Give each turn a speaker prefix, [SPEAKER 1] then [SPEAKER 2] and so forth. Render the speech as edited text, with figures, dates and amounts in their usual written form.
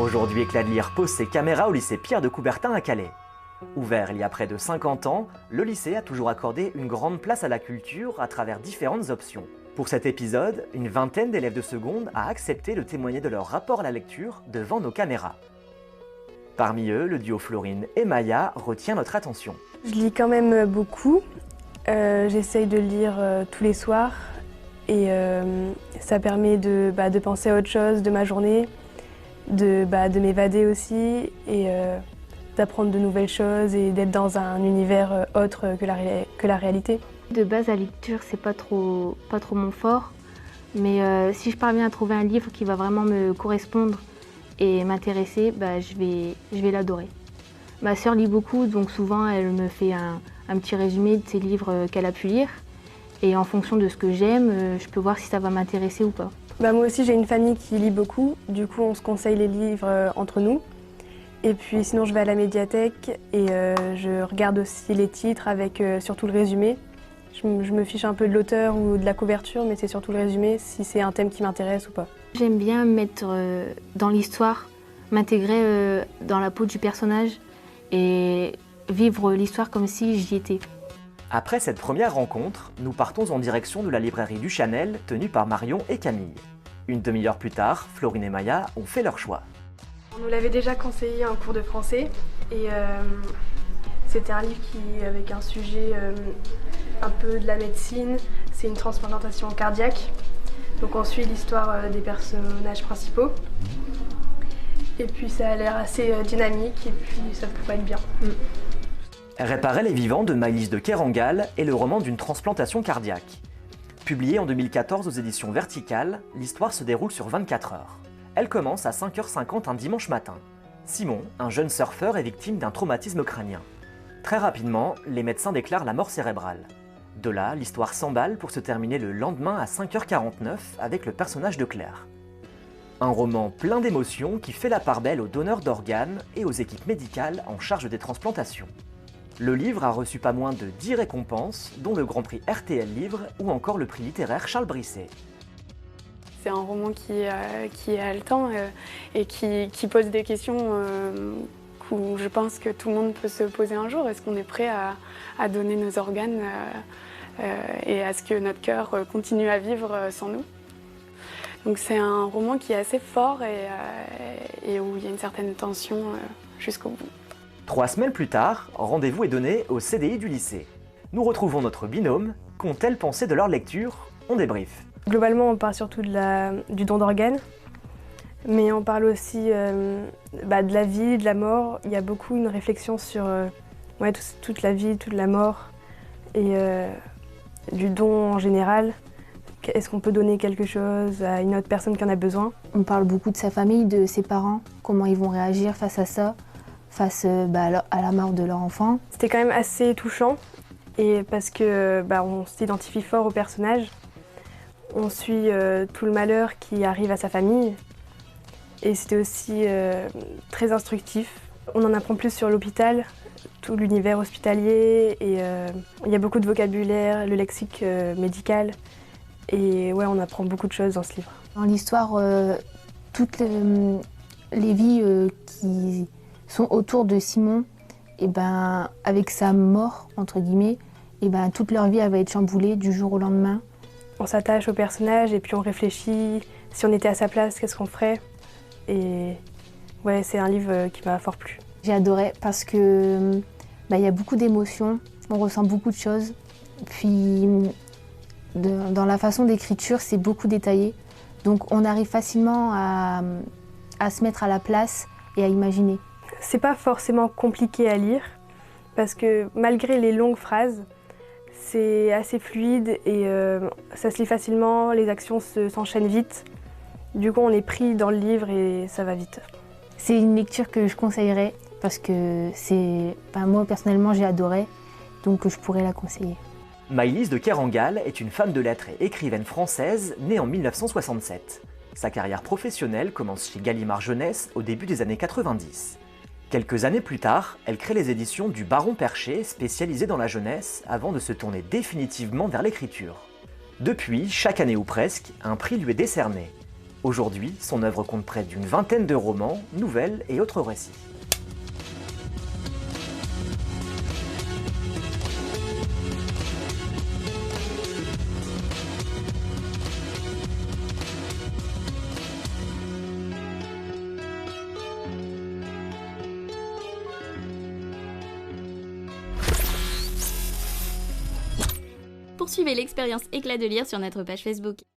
[SPEAKER 1] Aujourd'hui, Éclat de lire pose ses caméras au lycée Pierre de Coubertin à Calais. Ouvert il y a près de 50 ans, le lycée a toujours accordé une grande place à la culture à travers différentes options. Pour cet épisode, une vingtaine d'élèves de seconde a accepté de témoigner de leur rapport à la lecture devant nos caméras. Parmi eux, le duo Florine et Maya retient notre attention.
[SPEAKER 2] Je lis quand même beaucoup. J'essaye de lire tous les soirs et ça permet de penser à autre chose de ma journée, de m'évader aussi et d'apprendre de nouvelles choses et d'être dans un univers autre que la réalité.
[SPEAKER 3] De base, la lecture, c'est pas trop mon fort, mais si je parviens à trouver un livre qui va vraiment me correspondre et m'intéresser, je vais l'adorer. Ma sœur lit beaucoup, donc souvent elle me fait un petit résumé de ses livres qu'elle a pu lire. Et en fonction de ce que j'aime, je peux voir si ça va m'intéresser ou pas.
[SPEAKER 2] Moi aussi j'ai une famille qui lit beaucoup, du coup on se conseille les livres entre nous. Et puis sinon je vais à la médiathèque et je regarde aussi les titres avec surtout le résumé. Je me fiche un peu de l'auteur ou de la couverture, mais c'est surtout le résumé, si c'est un thème qui m'intéresse ou pas.
[SPEAKER 3] J'aime bien me mettre dans l'histoire, m'intégrer dans la peau du personnage et vivre l'histoire comme si j'y étais.
[SPEAKER 1] Après cette première rencontre, nous partons en direction de la librairie du Chanel, tenue par Marion et Camille. Une demi-heure plus tard, Florine et Maya ont fait leur choix.
[SPEAKER 2] On nous l'avait déjà conseillé un cours de français et c'était un livre avec un sujet un peu de la médecine. C'est une transplantation cardiaque. Donc on suit l'histoire des personnages principaux. Et puis ça a l'air assez dynamique et puis ça pourrait être bien.
[SPEAKER 1] Réparer les vivants de Maëlys de Kerangal est le roman d'une transplantation cardiaque. Publié en 2014 aux éditions Verticales, l'histoire se déroule sur 24 heures. Elle commence à 5h50 un dimanche matin. Simon, un jeune surfeur, est victime d'un traumatisme crânien. Très rapidement, les médecins déclarent la mort cérébrale. De là, l'histoire s'emballe pour se terminer le lendemain à 5h49 avec le personnage de Claire. Un roman plein d'émotions qui fait la part belle aux donneurs d'organes et aux équipes médicales en charge des transplantations. Le livre a reçu pas moins de 10 récompenses, dont le Grand Prix RTL Livre ou encore le prix littéraire Charles Brisset.
[SPEAKER 2] C'est un roman qui est haletant et qui pose des questions où je pense que tout le monde peut se poser un jour. Est-ce qu'on est prêt à donner nos organes et à ce que notre cœur continue à vivre sans nous? Donc c'est un roman qui est assez fort et où il y a une certaine tension jusqu'au bout.
[SPEAKER 1] 3 semaines plus tard, rendez-vous est donné au CDI du lycée. Nous retrouvons notre binôme. Qu'ont-elles pensé de leur lecture? On débriefe.
[SPEAKER 2] Globalement, on parle surtout du don d'organes, mais on parle aussi de la vie, de la mort. Il y a beaucoup une réflexion sur toute la vie, toute la mort et du don en général. Est-ce qu'on peut donner quelque chose à une autre personne qui en a besoin?
[SPEAKER 3] On parle beaucoup de sa famille, de ses parents, comment ils vont réagir face à ça, face à la mort de leur enfant.
[SPEAKER 2] C'était quand même assez touchant et parce que on s'identifie fort au personnage. On suit tout le malheur qui arrive à sa famille et c'était aussi très instructif. On en apprend plus sur l'hôpital, tout l'univers hospitalier et il y a beaucoup de vocabulaire, le lexique médical et on apprend beaucoup de choses dans ce livre.
[SPEAKER 3] Dans l'histoire, toutes les vies qui sont autour de Simon, avec sa mort, entre guillemets, toute leur vie elle va être chamboulée du jour au lendemain.
[SPEAKER 2] On s'attache au personnage et puis on réfléchit, si on était à sa place, qu'est-ce qu'on ferait? Et c'est un livre qui m'a fort plu.
[SPEAKER 3] J'ai adoré parce que y a beaucoup d'émotions, on ressent beaucoup de choses. Puis dans la façon d'écriture, c'est beaucoup détaillé. Donc on arrive facilement à se mettre à la place et à imaginer.
[SPEAKER 2] C'est pas forcément compliqué à lire parce que malgré les longues phrases, c'est assez fluide et ça se lit facilement, les actions s'enchaînent vite. Du coup, on est pris dans le livre et ça va vite.
[SPEAKER 3] C'est une lecture que je conseillerais parce que moi personnellement j'ai adoré, donc je pourrais la conseiller.
[SPEAKER 1] Maëlys de Kerangal est une femme de lettres et écrivaine française née en 1967. Sa carrière professionnelle commence chez Gallimard Jeunesse au début des années 90. Quelques années plus tard, elle crée les éditions du Baron Perché, spécialisées dans la jeunesse, avant de se tourner définitivement vers l'écriture. Depuis, chaque année ou presque, un prix lui est décerné. Aujourd'hui, son œuvre compte près d'une vingtaine de romans, nouvelles et autres récits.
[SPEAKER 4] Poursuivez l'expérience Éclat de lire sur notre page Facebook.